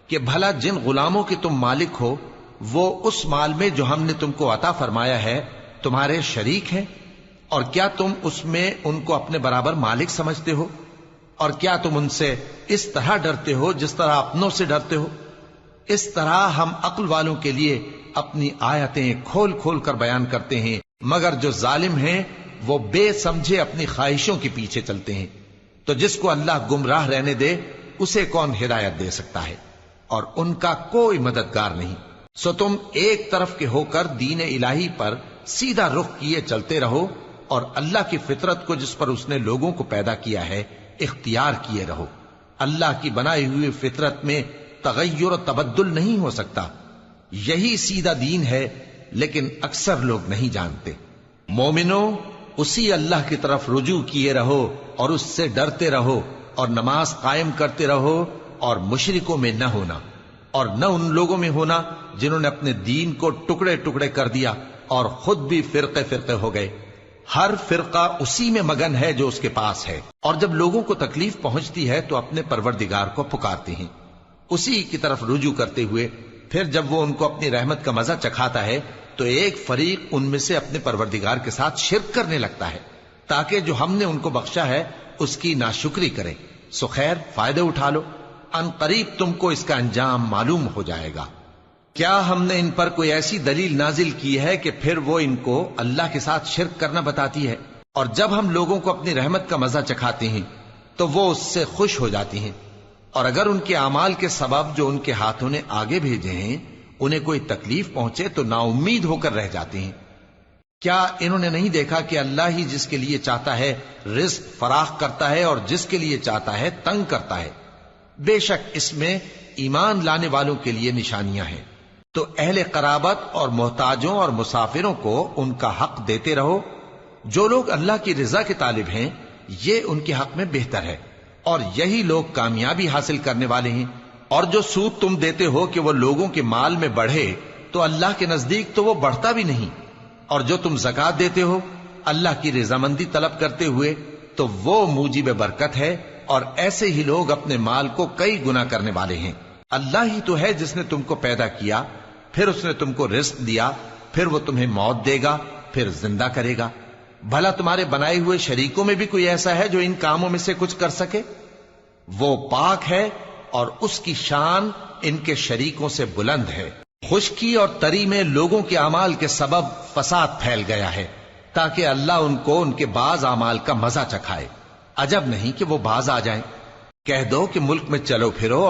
کہ بھلا جن غلاموں کے تم مالک ہو وہ اس مال میں جو ہم نے تم کو عطا فرمایا ہے تمہارے شریک ہیں، اور کیا تم اس میں ان کو اپنے برابر مالک سمجھتے ہو؟ اور کیا تم ان سے اس طرح ڈرتے ہو جس طرح اپنوں سے ڈرتے ہو؟ اس طرح ہم عقل والوں کے لیے اپنی آیتیں کھول کھول کر بیان کرتے ہیں، مگر جو ظالم ہیں وہ بے سمجھے اپنی خواہشوں کے پیچھے چلتے ہیں۔ تو جس کو اللہ گمراہ رہنے دے اسے کون ہدایت دے سکتا ہے، اور ان کا کوئی مددگار نہیں۔ سو تم ایک طرف کے ہو کر دین الہی پر سیدھا رخ کیے چلتے رہو، اور اللہ کی فطرت کو جس پر اس نے لوگوں کو پیدا کیا ہے اختیار کیے رہو۔ اللہ کی بنائی ہوئی فطرت میں تغیر و تبدل نہیں ہو سکتا، یہی سیدھا دین ہے، لیکن اکثر لوگ نہیں جانتے۔ مومنو، اسی اللہ کی طرف رجوع کیے رہو اور اس سے ڈرتے رہو، اور نماز قائم کرتے رہو، اور مشرکوں میں نہ ہونا، اور نہ ان لوگوں میں ہونا جنہوں نے اپنے دین کو ٹکڑے ٹکڑے کر دیا اور خود بھی فرقے فرقے ہو گئے۔ ہر فرقہ اسی میں مگن ہے جو اس کے پاس ہے، اور جب لوگوں کو تکلیف پہنچتی ہے تو اپنے پروردگار کو پکارتے ہیں، اسی کی طرف رجوع کرتے ہوئے پھر جب وہ ان کو اپنی رحمت کا مزہ چکھاتا ہے تو ایک فریق ان میں سے اپنے پروردگار کے ساتھ شرک کرنے لگتا ہے تاکہ جو ہم نے ان کو بخشا ہے اس کی ناشکری کریں۔ سو خیر، فائدے اٹھا لو، ان قریب تم کو اس کا انجام معلوم ہو جائے گا۔ کیا ہم نے ان پر کوئی ایسی دلیل نازل کی ہے کہ پھر وہ ان کو اللہ کے ساتھ شرک کرنا بتاتی ہے؟ اور جب ہم لوگوں کو اپنی رحمت کا مزہ چکھاتے ہیں تو وہ اس سے خوش ہو جاتی ہیں، اور اگر ان کے اعمال کے سبب جو ان کے ہاتھوں نے آگے بھیجے ہیں انہیں کوئی تکلیف پہنچے تو نا امید ہو کر رہ جاتے ہیں۔ کیا انہوں نے نہیں دیکھا کہ اللہ ہی جس کے لیے چاہتا ہے رزق فراخ کرتا ہے اور جس کے لیے چاہتا ہے تنگ کرتا ہے؟ بے شک اس میں ایمان لانے والوں کے لیے نشانیاں ہیں۔ تو اہل قرابت اور محتاجوں اور مسافروں کو ان کا حق دیتے رہو۔ جو لوگ اللہ کی رضا کے طالب ہیں یہ ان کے حق میں بہتر ہے، اور یہی لوگ کامیابی حاصل کرنے والے ہیں۔ اور جو سود تم دیتے ہو کہ وہ لوگوں کے مال میں بڑھے تو اللہ کے نزدیک تو وہ بڑھتا بھی نہیں، اور جو تم زکوٰۃ دیتے ہو اللہ کی رضامندی طلب کرتے ہوئے تو وہ موجب برکت ہے، اور ایسے ہی لوگ اپنے مال کو کئی گنا کرنے والے ہیں۔ اللہ ہی تو ہے جس نے تم کو پیدا کیا، پھر اس نے تم کو رزق دیا، پھر وہ تمہیں موت دے گا، پھر زندہ کرے گا۔ بھلا تمہارے بنائے ہوئے شریکوں میں بھی کوئی ایسا ہے جو ان کاموں میں سے کچھ کر سکے؟ وہ پاک ہے اور اس کی شان ان کے شریکوں سے بلند ہے۔ خشکی اور تری میں لوگوں کے اعمال کے سبب فساد پھیل گیا ہے تاکہ اللہ ان کو ان کے بعض اعمال کا مزہ چکھائے۔ عجب نہیں کہ وہ باز آ جائیں۔ کہہ دو کہ ملک میں چلو پھرو اور